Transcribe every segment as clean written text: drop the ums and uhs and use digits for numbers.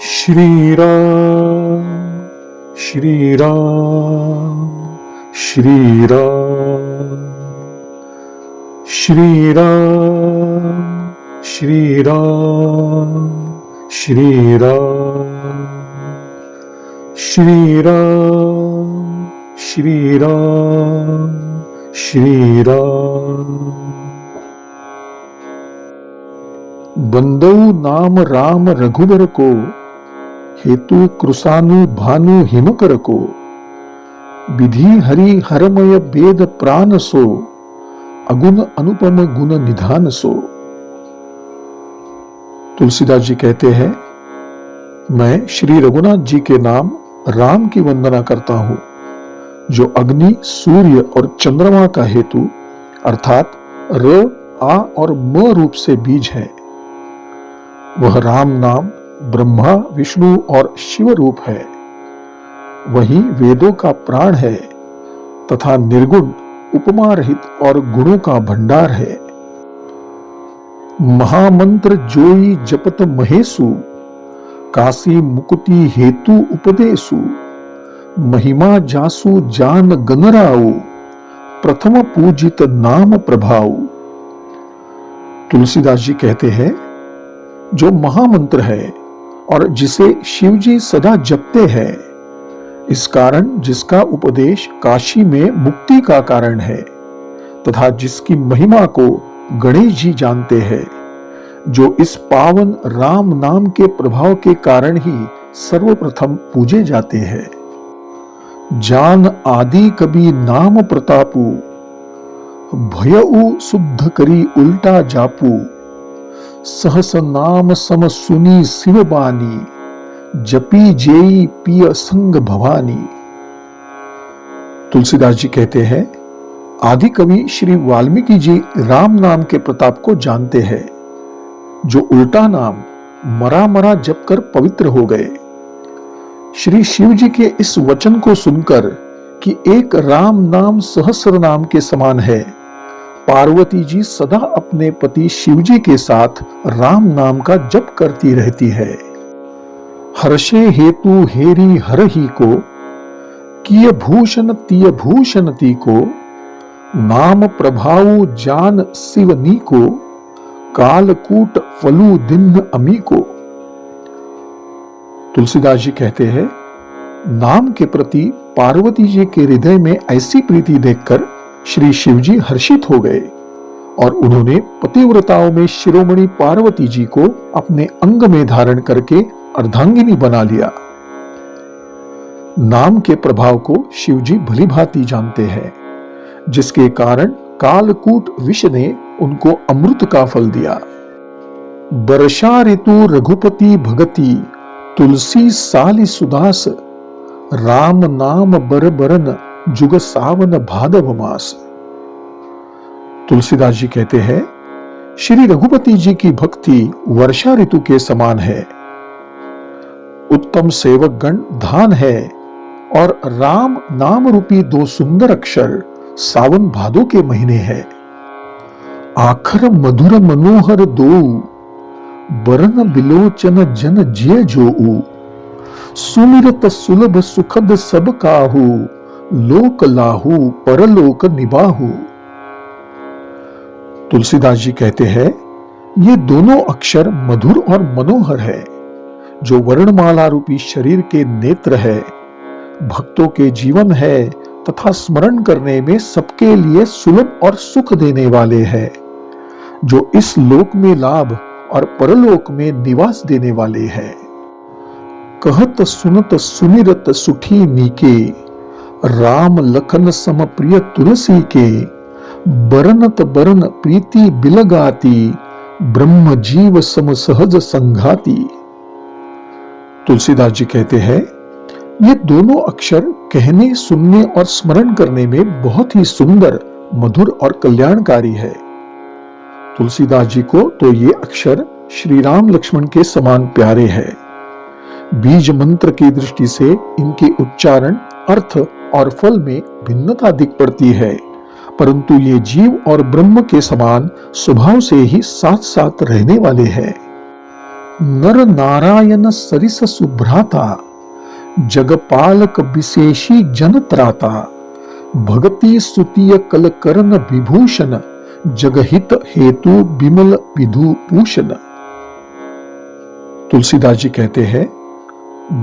श्री राम श्री राम श्री राम श्री राम श्री राम श्री राम श्री राम श्री राम श्री राम। बंदौ नाम राम रघुबर को, हेतु कृसानु भानु हिमकर को। विधि हरि हरमय वेद प्राण सो, अगुण अनुपम गुण निधान सो। तुलसीदास जी कहते हैं, मैं श्री रघुनाथ जी के नाम राम की वंदना करता हूं, जो अग्नि, सूर्य और चंद्रमा का हेतु अर्थात र, आ और म रूप से बीज है। वह राम नाम ब्रह्मा, विष्णु और शिव रूप है। वही वेदों का प्राण है तथा निर्गुण, उपमा रहित और गुणों का भंडार है। महामंत्र जोई जपत महेशु, काशी मुक्ति हेतु उपदेशु। महिमा जासु जान गनराऊ, प्रथम पूजित नाम प्रभाऊ। तुलसीदास जी कहते हैं, जो महामंत्र है और जिसे शिव जी सदा जपते हैं, इस कारण जिसका उपदेश काशी में मुक्ति का कारण है तथा जिसकी महिमा को गणेश जी जानते हैं, जो इस पावन राम नाम के प्रभाव के कारण ही सर्वप्रथम पूजे जाते हैं। जान आदि कभी नाम प्रतापु, भयउ शुद्ध करी उल्टा जापू। सहस नाम सम सुनी शिव बानी, जपी जेई पिय संग भवानी। तुलसीदास जी कहते हैं, आदि कवि श्री वाल्मीकि जी राम नाम के प्रताप को जानते हैं, जो उल्टा नाम मरा मरा जप कर पवित्र हो गए। श्री शिव जी के इस वचन को सुनकर कि एक राम नाम सहस्र नाम के समान है, पार्वती जी सदा अपने पति शिव जी के साथ राम नाम का जप करती रहती है। हर्षे हेतु हेरी हरही को, किय भूषण तिय भूषण ती को। नाम प्रभाऊ जान शिवनी को, कालकूट फलू दिन अमी को। तुलसीदास जी कहते हैं, नाम के प्रति पार्वती जी के हृदय में ऐसी प्रीति देखकर श्री शिव जी हर्षित हो गए और उन्होंने पतिव्रताओं में शिरोमणि पार्वती जी को अपने अंग में धारण करके अर्धांगिनी बना लिया। नाम के प्रभाव को शिव जी भली भांति जानते हैं, जिसके कारण कालकूट विष ने उनको अमृत का फल दिया। वर्षा ऋतु रघुपति भगति, तुलसी साली सुदास। राम नाम बर बरन, जुग सावन भादव मास। तुलसीदास जी कहते हैं, श्री रघुपति जी की भक्ति वर्षा ऋतु के समान है। उत्तम सेवक गण धान है और राम नाम रूपी दो सुंदर अक्षर सावन भादो के महीने हैं। आखर मधुर मनोहर दो, बरन बिलोचन जन जिय जोऊ। सुमिरत सुलभ सुखद सब काहू, लोक लाहू परलोक निबाहू। तुलसीदास जी कहते हैं, ये दोनों अक्षर मधुर और मनोहर है, जो वर्णमाला रूपी शरीर के नेत्र है, भक्तों के जीवन है तथा स्मरण करने में सबके लिए सुलभ और सुख देने वाले हैं, जो इस लोक में लाभ और परलोक में निवास देने वाले हैं। कहत सुनत सुमिरत सुठी नीके, राम लखन सम प्रिय तुलसी के। बरनत बरन प्रीति बिलगाती, ब्रह्म जीव सम सहज संघाती। तुलसीदास जी कहते हैं, ये दोनों अक्षर कहने, सुनने और स्मरण करने में बहुत ही सुंदर, मधुर और कल्याणकारी है। तुलसीदास जी को तो ये अक्षर श्री राम लक्ष्मण के समान प्यारे हैं। बीज मंत्र की दृष्टि से इनके उच्चारण, अर्थ और फल में भिन्नता दिख पड़ती है, परंतु ये जीव और ब्रह्म के समान स्वभाव से ही साथ साथ रहने वाले हैं। नर नारायण सरिस सुभ्राता, जगपालक विशेषी जन त्राता, भगति स्तुतीय कल करण विभूषण, जगहित हेतु विमल विधु भूषण। तुलसीदास जी कहते हैं,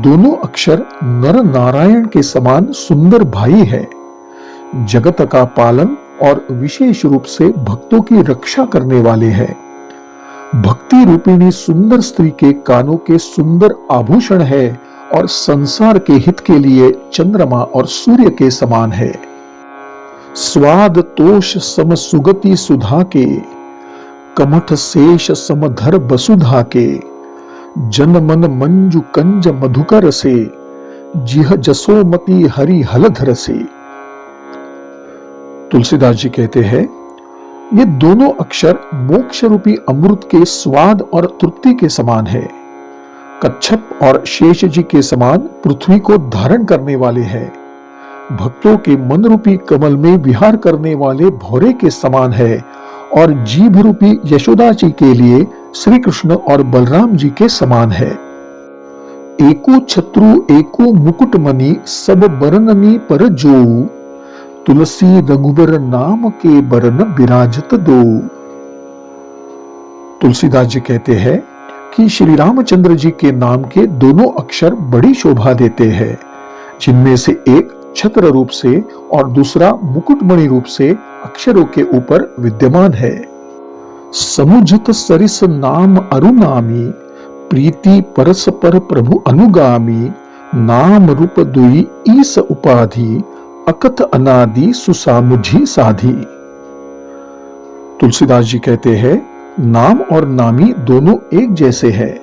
दोनों अक्षर नर नारायण के समान सुंदर भाई है। जगत का पालन और विशेष रूप से भक्तों की रक्षा करने वाले हैं। भक्ति रूपिणी सुंदर स्त्री के कानों के सुंदर आभूषण है और संसार के हित के लिए चंद्रमा और सूर्य के समान है। स्वाद तोष सम सुगति सुधा के, कमठ शेष समधर वसुधा के, जन मन मंजु कंज मधुकर से, जिह जसोमती हरि हलधर से। तुलसीदास जी कहते हैं, ये दोनों अक्षर मोक्ष रूपी अमृत के स्वाद और तृप्ति के समान है। कच्छप और शेष जी के समान पृथ्वी को धारण करने वाले हैं। भक्तों के मन रूपी कमल में विहार करने वाले भौरे के समान है और जीभ रूपी यशोदा जी के लिए श्री कृष्ण और बलराम जी के समान है। एको छत्रु एको मुकुटमणि, सब बरननी पर जोऊ, तुलसी रघुबर नाम के बरन विराजत दो। तुलसीदास जी कहते हैं कि श्री रामचंद्र जी के नाम के दोनों अक्षर बड़ी शोभा देते हैं, जिनमें से एक छत्र रूप से और दूसरा मुकुटमणि रूप से अक्षरों के ऊपर विद्यमान है। समुझत सरिस नाम अरुनामी, प्रीति परस्पर प्रभु अनुगामी, नाम रूप दुई ईस उपाधि, अकथ अनादि सुसामुझी साधी। तुलसीदास जी कहते हैं, नाम और नामी दोनों एक जैसे हैं,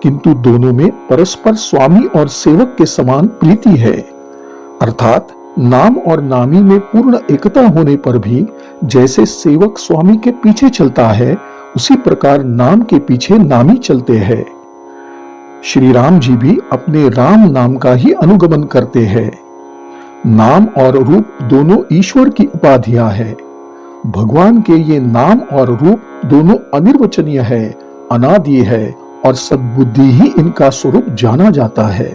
किंतु दोनों में परस्पर स्वामी और सेवक के समान प्रीति है। अर्थात नाम और नामी में पूर्ण एकता होने पर भी जैसे सेवक स्वामी के पीछे चलता है, उसी प्रकार नाम के पीछे नामी चलते हैं। श्री राम जी भी अपने राम नाम का ही अनुगमन करते हैं। नाम और रूप दोनों ईश्वर की उपाधियां हैं। भगवान के ये नाम और रूप दोनों अनिर्वचनीय है, अनादि है और सद्बुद्धि ही इनका स्वरूप जाना जाता है।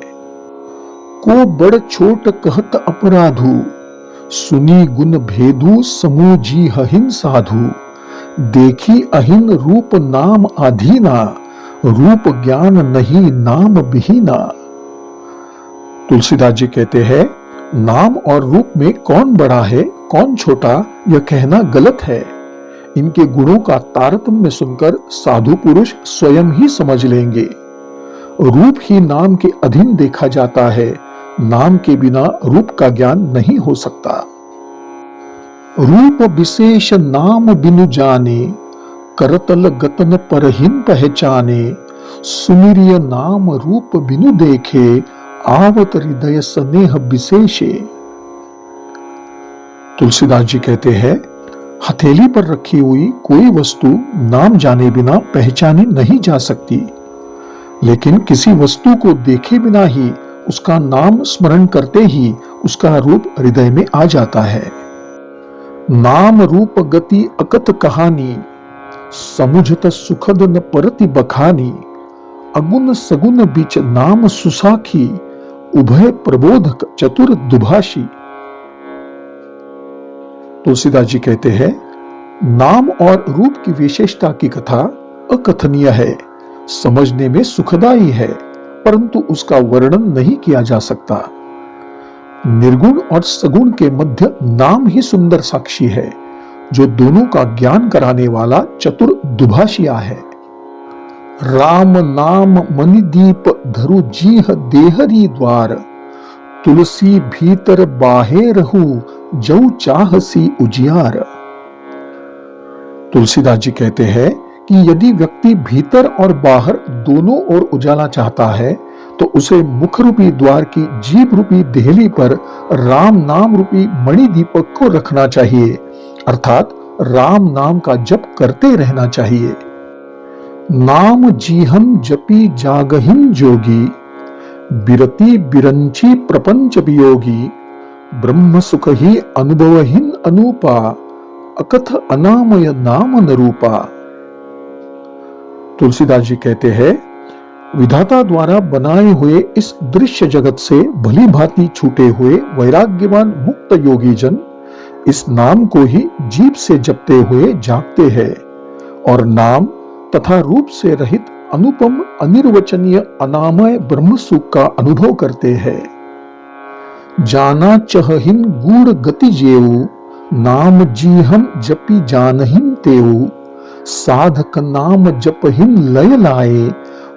को बड़ छोट कहत अपराधु, सुनी गुण भेदु समूह जी हहिन साधु, देखी अहिन रूप नाम आधीना, रूप ज्ञान नहीं नाम बिहीना। तुलसीदास जी कहते हैं, नाम और रूप में कौन बड़ा है कौन छोटा यह कहना गलत है। इनके गुणों का तारतम्य सुनकर साधु पुरुष स्वयं ही समझ लेंगे। रूप ही नाम के अधीन देखा जाता है, नाम के बिना रूप का ज्ञान नहीं हो सकता। रूप विशेष नाम बिनु जाने, करतल गतन परहिन पहचाने, सुमिरिय नाम रूप बिनु देखे, आवत हृदय स्नेह विशेषे। तुलसीदास जी कहते हैं, हथेली पर रखी हुई कोई वस्तु नाम जाने बिना पहचानी नहीं जा सकती, लेकिन किसी वस्तु को देखे बिना ही उसका नाम स्मरण करते ही उसका रूप हृदय में आ जाता है। नाम रूप गति अकथ कहानी, समुझत सुखद न परति बखानी, अगुण सगुण बीच नाम सुसाखी, उभय प्रबोधक चतुर दुभाषी। तुलसीदास जी कहते हैं, नाम और रूप की विशेषता की कथा अकथनीय है, समझने में सुखदायी है, परंतु उसका वर्णन नहीं किया जा सकता। निर्गुण और सगुण के मध्य नाम ही सुंदर साक्षी है, जो दोनों का ज्ञान कराने वाला चतुर दुभाषिया है। राम नाम मणिदीप धरु जीह देहरी द्वार, तुलसी भीतर बाहे रहू जऊ चाहसी उजियार। तुलसीदास जी कहते हैं कि यदि व्यक्ति भीतर और बाहर दोनों ओर उजाला चाहता है तो उसे मुख रूपी द्वार की जीभ रूपी देहली पर राम नाम रूपी मणि दीपक को रखना चाहिए, अर्थात राम नाम का जप करते रहना चाहिए। नाम जीहम जपी जागहिम जोगी, बिरति बिरंची प्रपंच वियोगी, ब्रह्म सुख ही अनुभवहीन अनूपा, अकथ अनामय नाम नरूपा। तुलसीदास जी कहते हैं, विधाता द्वारा बनाए हुए इस दृश्य जगत से भली भांति छूटे हुए वैराग्यवान मुक्त योगी जन इस नाम को ही जीभ से जपते हुए जागते हैं और नाम तथा रूप से रहित अनुपम अनिर्वचनीय अनामय ब्रह्म सुख का अनुभव करते हैं। जाना चहहिन गूढ़ गति जेऊ, नाम जीहन जपि जानहिन तेऊ, साधक नाम जपहिन लय लाए,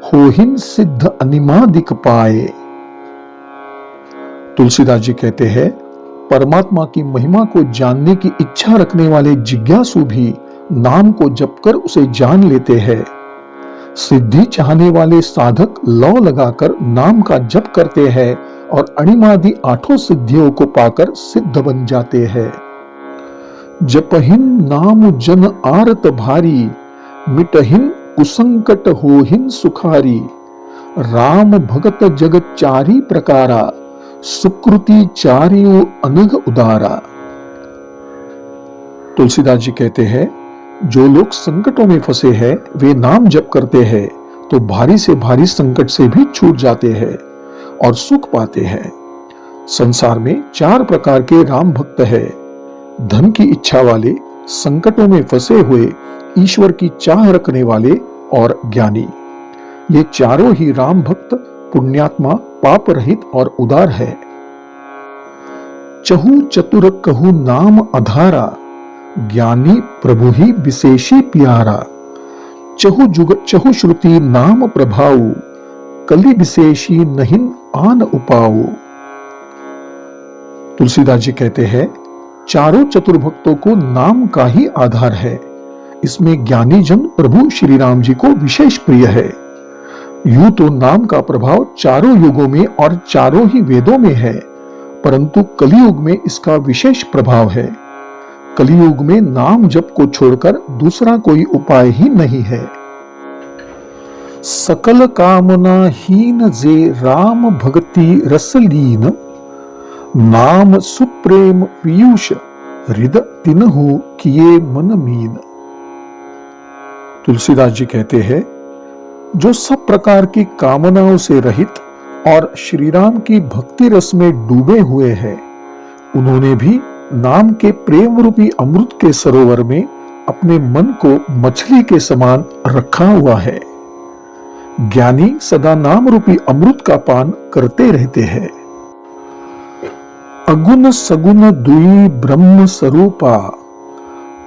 होहिन सिद्ध अनिमादिक पाए। तुलसीदास जी कहते हैं, परमात्मा की महिमा को जानने की इच्छा रखने वाले जिज्ञासु भी नाम को जपकर उसे जान लेते हैं। सिद्धि चाहने वाले साधक लौ लगाकर नाम का जप करते हैं और अणिमादि आठों सिद्धियों को पाकर सिद्ध बन जाते हैं। जपहिन नाम जन आरत भारी, मिटहिन कुसंकट होहिन सुखारी, राम भगत जगत चारी प्रकारा, सुकृति चारियो अनघ उदारा। तुलसीदास जी कहते हैं, जो लोग संकटों में फंसे हैं वे नाम जप करते हैं तो भारी से भारी संकट से भी छूट जाते हैं और सुख पाते हैं। संसार में 4 प्रकार के राम भक्त हैं। धन की इच्छा वाले, संकटों में फंसे हुए, ईश्वर की चाह रखने वाले और ज्ञानी। ये चारों ही राम भक्त पुण्यात्मा, पाप रहित और उदार है। चहु चतुर कहु नाम अधारा, ज्ञानी प्रभु ही विशेषी प्यारा। चहु जुग चहु श्रुति नाम प्रभाऊ, कलि विशेषी नहिन आन उपाऊ। तुलसीदास जी कहते हैं, चारों चतुर भक्तों को नाम का ही आधार है। इसमें ज्ञानी जन प्रभु श्री राम जी को विशेष प्रिय है। यूं तो नाम का प्रभाव चारों युगों में और चारों ही वेदों में है, परंतु कलियुग में इसका विशेष प्रभाव है। कलियुग में नाम जप को छोड़कर दूसरा कोई उपाय ही नहीं है। सकल कामना हीन जे राम भक्ति रसलीन, नाम सुप्रेम पीयूष हृद तिन्हु किए मन मीन। तुलसीदास जी कहते हैं, जो सब प्रकार की कामनाओं से रहित और श्री राम की भक्ति रस में डूबे हुए हैं, उन्होंने भी नाम के प्रेम रूपी अमृत के सरोवर में अपने मन को मछली के समान रखा हुआ है। ज्ञानी सदा नाम रूपी अमृत का पान करते रहते हैं। अगुण सगुण दुई ब्रह्म स्वरूपा,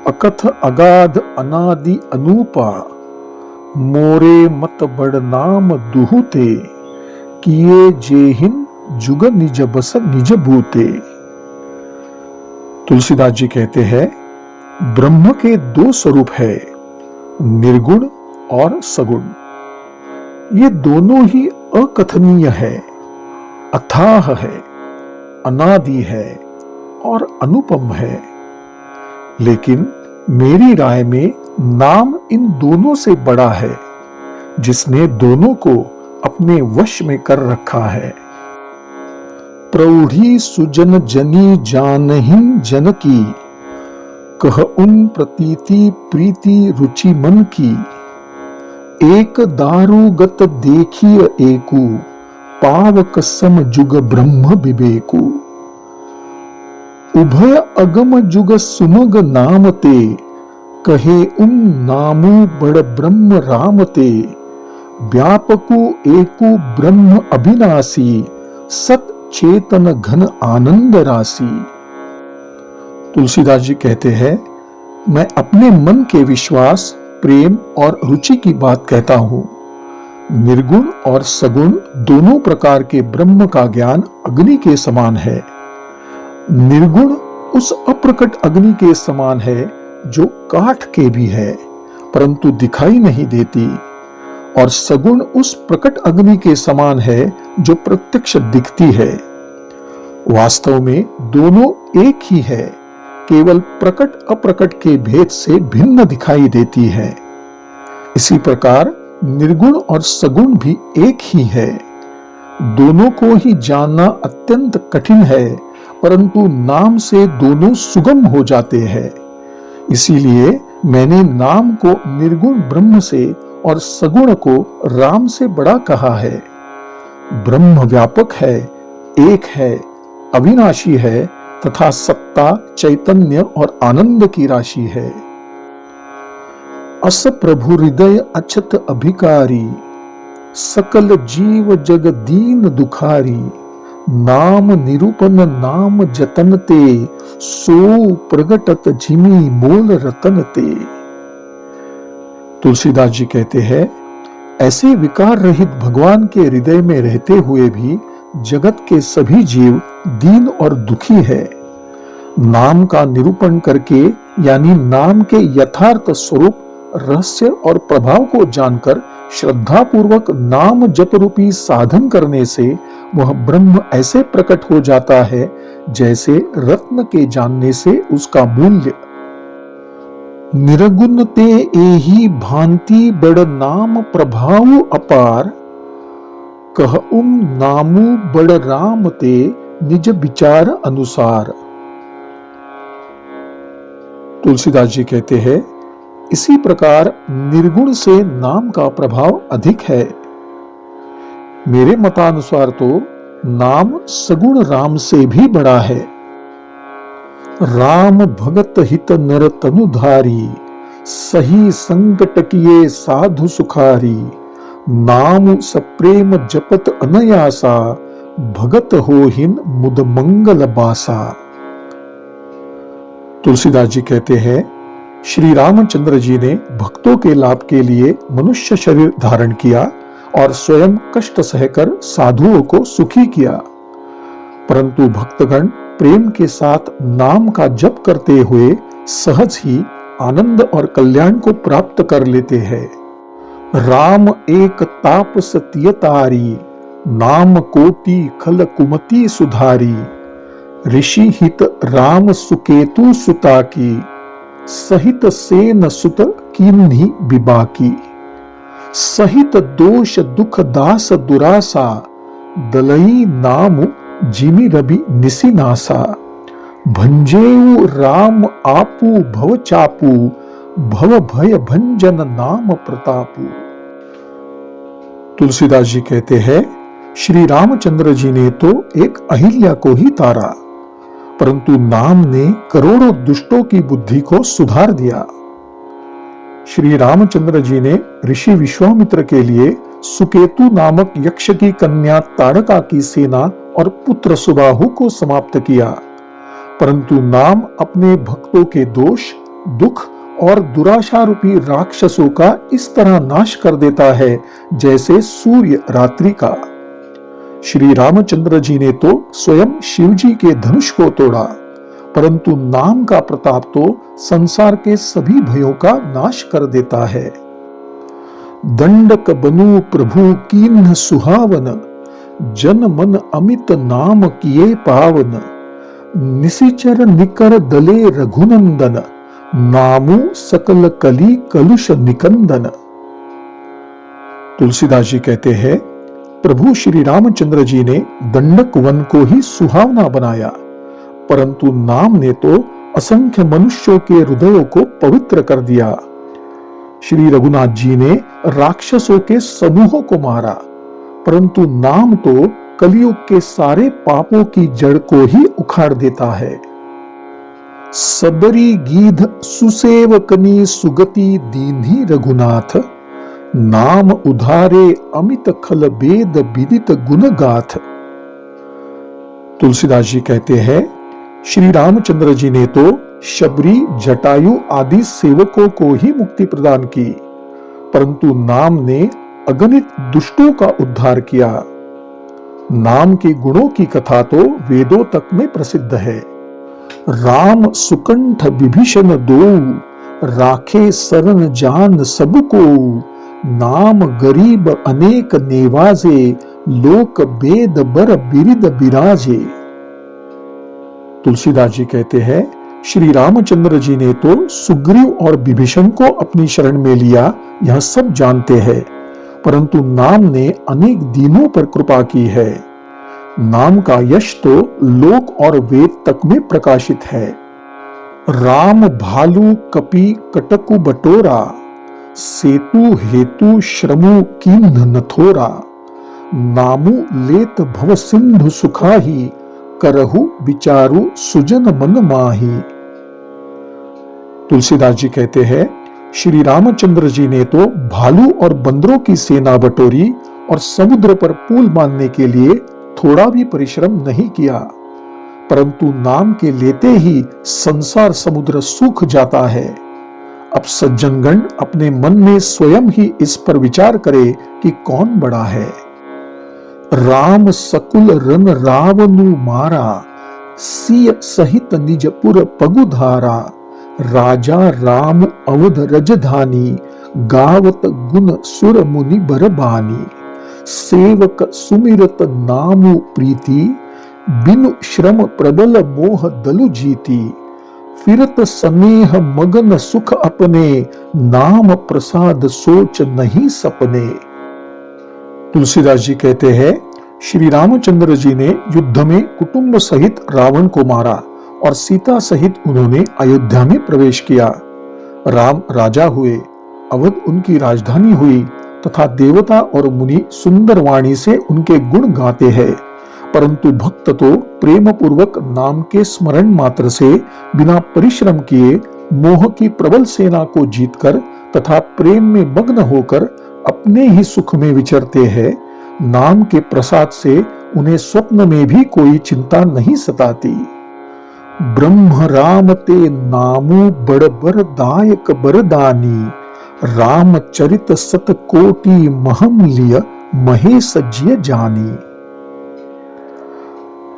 अकथ अगाध अनादि अनूपा, मोरे मत बड़ नाम दुहुते, किए जेहिन जुग निज बस निज भूते। तुलसीदास जी कहते हैं, ब्रह्म के 2 स्वरूप है, निर्गुण और सगुण। ये दोनों ही अकथनीय है, अथाह है, अनादि है और अनुपम है। लेकिन मेरी राय में नाम इन दोनों से बड़ा है, जिसने दोनों को अपने वश में कर रखा है। प्रौढ़ी सुजन जनी जानहिन जन की, कह उन प्रतीति प्रीति रुचि मन की, एक दारुगत देखिय एकु, पावक सम जुग ब्रह्म विवेकु। उभय अगम जुग सुमग नामते, कहे उन नामु बड़ ब्रह्म रामते, व्यापकु एकु ब्रह्म अविनाशी, सत चेतन घन आनंद राशि। तुलसीदास जी कहते हैं, मैं अपने मन के विश्वास, प्रेम और रुचि की बात कहता हूं। निर्गुण और सगुण दोनों प्रकार के ब्रह्म का ज्ञान अग्नि के समान है। निर्गुण उस अप्रकट अग्नि के समान है जो काठ के भी है परंतु दिखाई नहीं देती, और सगुण उस प्रकट अग्नि के समान है जो प्रत्यक्ष दिखती है। वास्तव में दोनों एक ही है, केवल प्रकट अप्रकट के भेद से भिन्न दिखाई देती है। इसी प्रकार निर्गुण और सगुण भी एक ही है। दोनों को ही जानना अत्यंत कठिन है, परंतु नाम से दोनों सुगम हो जाते हैं। इसीलिए मैंने नाम को निर्गुण ब्रह्म से और सगुण को राम से बड़ा कहा है। ब्रह्म व्यापक है, एक है, अविनाशी है तथा सत्ता, चैतन्य और आनंद की राशि है। अस प्रभु हृदय अछत अभिकारी, सकल जीव जग दीन दुखारी। नाम निरूपन नाम जतन ते, सो प्रगटत जिमी मोल रतन ते। तुलसीदास जी कहते हैं, ऐसे विकार रहित भगवान के हृदय में रहते हुए भी जगत के सभी जीव दीन और दुखी है। नाम का निरूपण करके यानी नाम के यथार्थ स्वरूप, रहस्य और प्रभाव को जानकर श्रद्धा पूर्वक नाम जप रूपी साधन करने से वह ब्रह्म ऐसे प्रकट हो जाता है जैसे रत्न के जानने से उसका मूल्य। निरगुण ते एही भांति बड़ नाम प्रभाव अपार, कहउम नामु बड़ राम ते निज विचार अनुसार। तुलसीदास जी कहते हैं, इसी प्रकार निर्गुण से नाम का प्रभाव अधिक है। मेरे मतानुसार तो नाम सगुण राम से भी बड़ा है। राम भगत हित नर तनुधारी, सही संकट किए साधु सुखारी। नाम सप्रेम जपत अनयासा, भगत होहिन मुद मंगल बासा। तुलसीदास जी कहते हैं, श्री रामचंद्र जी ने भक्तों के लाभ के लिए मनुष्य शरीर धारण किया और स्वयं कष्ट सहकर साधुओं को सुखी किया, परंतु भक्तगण प्रेम के साथ नाम का जप करते हुए सहज ही आनंद और कल्याण को प्राप्त कर लेते हैं। राम एक तापस तियतारी, नाम कोटि खल कुमति सुधारी। ऋषि हित राम सुकेतु सुता की, सहित सेन सुत कीन्ही बिबाकी। सहित दोष दुख दास दुरासा, दलई नाम जिमि रवि निसिनासा। भंजेऊ राम आपू भव चापू, भव भय भंजन नाम प्रतापू। तुलसीदास जी कहते हैं, श्री रामचंद्र जी ने तो एक अहिल्या को ही तारा, परंतु नाम ने करोड़ों दुष्टों की बुद्धि को सुधार दिया। श्री रामचंद्र जी ने ऋषि विश्वामित्र के लिए सुकेतु नामक यक्ष की कन्या ताड़का की सेना और पुत्र सुबाहु को समाप्त किया, परंतु नाम अपने भक्तों के दोष, दुख और दुराशा रूपी राक्षसों का इस तरह नाश कर देता है जैसे सूर्य रात्रि का। श्री रामचंद्र जी ने तो स्वयं शिव जी के धनुष को तोड़ा, परंतु नाम का प्रताप तो संसार के सभी भयों का नाश कर देता है। दंडक बनु प्रभु कीन्ह सुहावन, जन मन अमित नाम किए पावन। निशिचर निकर दले रघुनंदन, नामु सकल कली कलुष निकंदन। तुलसीदास जी कहते हैं, प्रभु श्री रामचंद्र जी ने दंडक वन को ही सुहावना बनाया, परंतु नाम ने तो असंख्य मनुष्यों के हृदयों को पवित्र कर दिया। श्री रघुनाथ जी ने राक्षसों के समूहों को मारा, परंतु नाम तो कलियुग के सारे पापों की जड़ को ही उखाड़ देता है। सबरी गीध सुसेवकनी सुगति दीन्ही रघुनाथ, नाम उधारे अमित खल वेद विदित गुण गाथ। तुलसीदास जी कहते हैं, श्री रामचंद्र जी ने तो शबरी, जटायु आदि सेवकों को ही मुक्ति प्रदान की, परंतु नाम ने अगणित दुष्टों का उद्धार किया। नाम के गुणों की कथा तो वेदों तक में प्रसिद्ध है। राम सुकंठ विभीषण दो, राखे शरण जान सबको। नाम गरीब अनेक नेवाजे, लोक वेद बर बिरिद बिराजे। तुलसीदास जी कहते हैं, श्री रामचंद्र जी ने तो सुग्रीव और विभीषण को अपनी शरण में लिया, यह सब जानते हैं, परंतु नाम ने अनेक दीनों पर कृपा की है। नाम का यश तो लोक और वेद तक में प्रकाशित है। राम भालू कपि कटकु बटोरा, सेतु हेतु श्रमु कीन्ह नथोरा, नामु लेत भव सिंधु सुखाही, करहु विचारु सुजन मन माही। तुलसीदास जी कहते हैं, श्री रामचंद्र जी ने तो भालू और बंदरों की सेना बटोरी और समुद्र पर पुल बांधने के लिए थोड़ा भी परिश्रम नहीं किया, परंतु नाम के लेते ही संसार समुद्र सूख जाता है। अब सज्जनगण अपने मन में स्वयं ही इस पर विचार करे कि कौन बड़ा है। राम सकुल रन रावनु मारा, सिय सहित निजपुर पगुधारा, राजा राम अवध रजधानी, गावत गुण सुर मुनि बरबानी, सेवक सुमिरत नामु प्रीति, बिनु श्रम प्रबल मोह दलु जीती, फिरत स्नेह मगन सुख अपने, नाम प्रसाद सोच नहीं सपने। तुलसीदास जी कहते हैं, श्री रामचंद्र जी ने युद्ध में कुटुंब सहित रावण को मारा और सीता सहित उन्होंने अयोध्या में प्रवेश किया। राम राजा हुए, अवध उनकी राजधानी हुई तथा देवता और मुनि सुंदर वाणी से उनके गुण गाते हैं, परंतु भक्त तो प्रेम पूर्वक नाम के स्मरण मात्र से बिना परिश्रम किए मोह की प्रबल सेना को जीतकर तथा प्रेम में मग्न होकर अपने ही सुख में विचरते हैं। नाम के प्रसाद से उन्हें स्वप्न में भी कोई चिंता नहीं सताती। ब्रह्म राम ते नामु बड़ बर दायक बरदानी, रामचरित सत कोटि महम लिय महेश जिय जानी।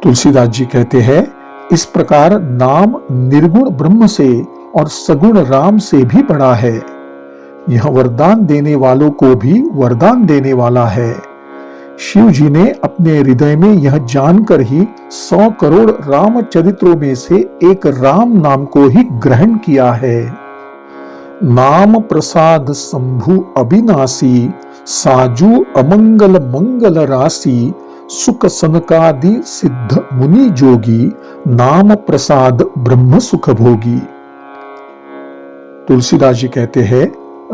तुलसीदास जी कहते हैं, इस प्रकार नाम निर्गुण ब्रह्म से और सगुण राम से भी बड़ा है। यह वरदान देने वालों को भी वरदान देने वाला है। शिव जी ने अपने हृदय में यह जानकर ही 100 करोड़ रामचरित्रों में से एक राम नाम को ही ग्रहण किया है। नाम प्रसाद शंभु अविनाशी, साजू अमंगल मंगल राशि, सुख सनकादि सिद्ध मुनि जोगी, नाम प्रसाद ब्रह्म सुख भोगी। तुलसीदास जी कहते हैं,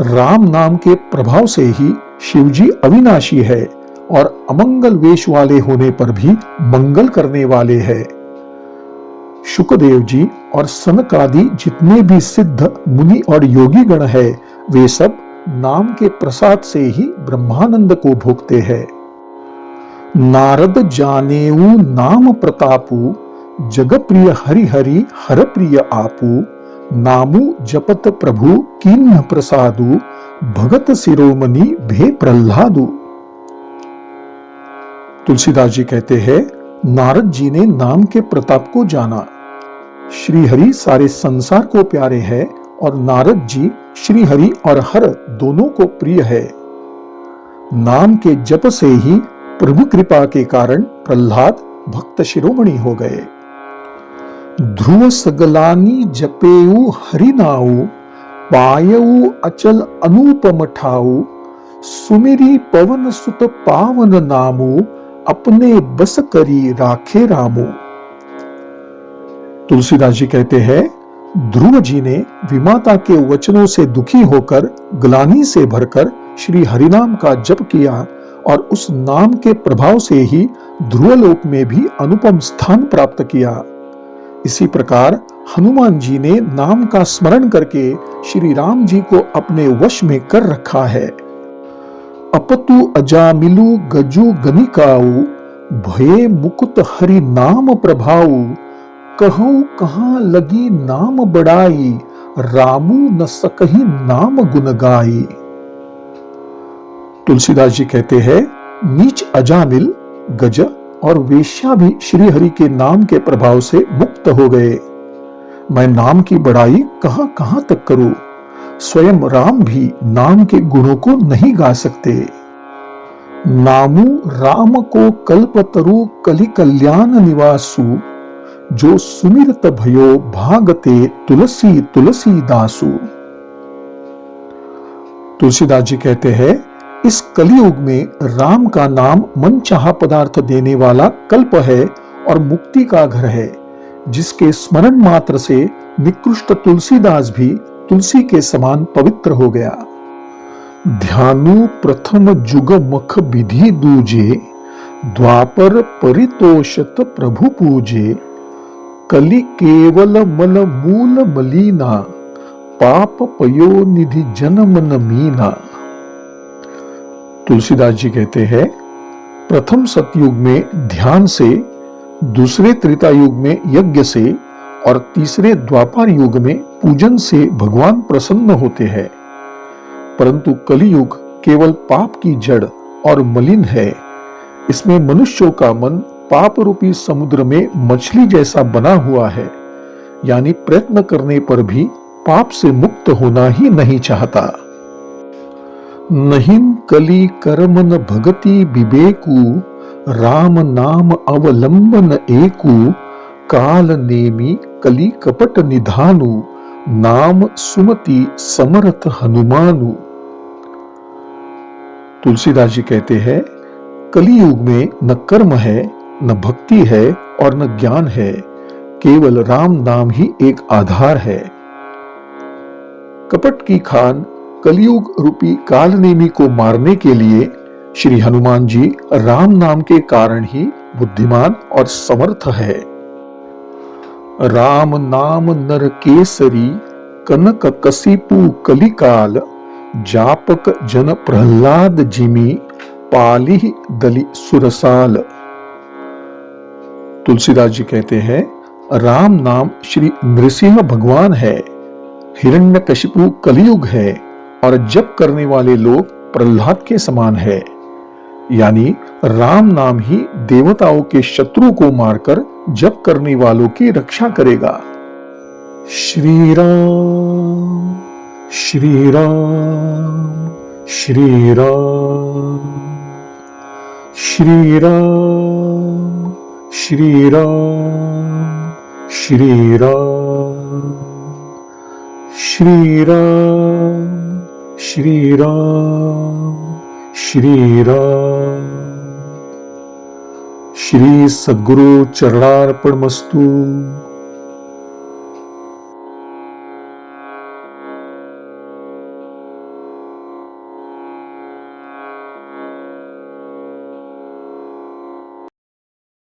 राम नाम के प्रभाव से ही शिवजी अविनाशी है और अमंगल वेश वाले होने पर भी मंगल करने वाले हैं। शुकदेव जी और सनकादि जितने भी सिद्ध मुनि और योगी गण है, वे सब नाम के प्रसाद से ही ब्रह्मानंद को भोगते हैं। नारद जानेऊ नाम प्रतापु, जग प्रिय हरि हरि हर प्रिय आपू, नामु जपत प्रभु कीन्ह प्रसादु, भगत शिरोमणि भे प्रह्लादु। तुलसीदास जी कहते हैं, नारद जी ने नाम के प्रताप को जाना। श्री हरि सारे संसार को प्यारे हैं और नारद जी श्री हरि और हर दोनों को प्रिय है। नाम के जप से ही प्रभु कृपा के कारण प्रह्लाद भक्त शिरोमणि हो गए। ध्रुव सगलानी जपेऊ हरिनाऊ, पायऊ अचल अनुपम ठाऊ, सुमिरी पवन सुत पावन नामू, अपने बस करी राखे रामू। तुलसीदास जी कहते हैं, ध्रुव जी ने विमाता के वचनों से दुखी होकर ग्लानि से भरकर श्री हरिनाम का जप किया और उस नाम के प्रभाव से ही ध्रुवलोक में भी अनुपम स्थान प्राप्त किया। इसी प्रकार हनुमान जी ने नाम का स्मरण करके श्री राम जी को अपने वश में कर रखा है। अपतु अजामिलु गजु गनिकाऊ, भये मुकुट हरि नाम प्रभाऊ, कहूं कहां लगी नाम बड़ाई, रामू न सकहि नाम गुण गाई। तुलसीदास जी कहते हैं, नीच अजामिल, गज और वेश्या भी श्री हरि के नाम के प्रभाव से मुक्त हो गए। मैं नाम की बड़ाई कहां कहां तक करूं, स्वयं राम भी नाम के गुणों को नहीं गा सकते। नामु राम को कल्पतरु कलि कल्याण निवासु, जो सुमिरत भयो भागते तुलसी तुलसी दासु। तुलसीदास जी कहते हैं, इस कलियुग में राम का नाम मनचाहा पदार्थ देने वाला कल्प है और मुक्ति का घर है, जिसके स्मरण मात्र से निकृष्ट तुलसीदास भी तुलसी के समान पवित्र हो गया। ध्यानु प्रथम जुग मख विधि दूजे, द्वापर परितोषत प्रभु पूजे, कलि केवल मल मूल मलीना, पाप पयो निधि जन्म न मीना। तुलसीदास जी कहते हैं, प्रथम सतयुग में ध्यान से, दूसरे त्रेता युग में यज्ञ से और तीसरे द्वापर युग में पूजन से भगवान प्रसन्न होते हैं। परंतु कलियुग केवल पाप की जड़ और मलिन है। इसमें मनुष्यों का मन पाप रूपी समुद्र में मछली जैसा बना हुआ है, यानी प्रयत्न करने पर भी पाप से मुक्त होना ही नहीं चाहता। नहिं कली कर्म न भगति विवेकु, राम नाम अवलंबन एकु, काल नेमी कली कपट निधानु, नाम सुमति समर्थ हनुमानु। तुलसीदास जी कहते हैं, कलियुग में न कर्म है, न भक्ति है और न ज्ञान है, केवल राम नाम ही एक आधार है। कपट की खान कलियुग रूपी कालनेमी को मारने के लिए श्री हनुमान जी राम नाम के कारण ही बुद्धिमान और समर्थ है। राम नाम नर केसरी, कनक कसिपु कलिकाल, जापक जन प्रहलाद जिमी, पाली दलि सुरसाल। तुलसीदास जी कहते हैं, राम नाम श्री नृसिंह भगवान है, हिरण्यकशिपु कलियुग है और जप करने वाले लोग प्रहलाद के समान है। यानी राम नाम ही देवताओं के शत्रु को मारकर जप करने वालों की रक्षा करेगा। श्री राम श्री राम श्री राम श्री राम श्री राम श्री राम श्री राम श्री राम श्री राम। श्री सद्गुरु चरणार्पणमस्तु।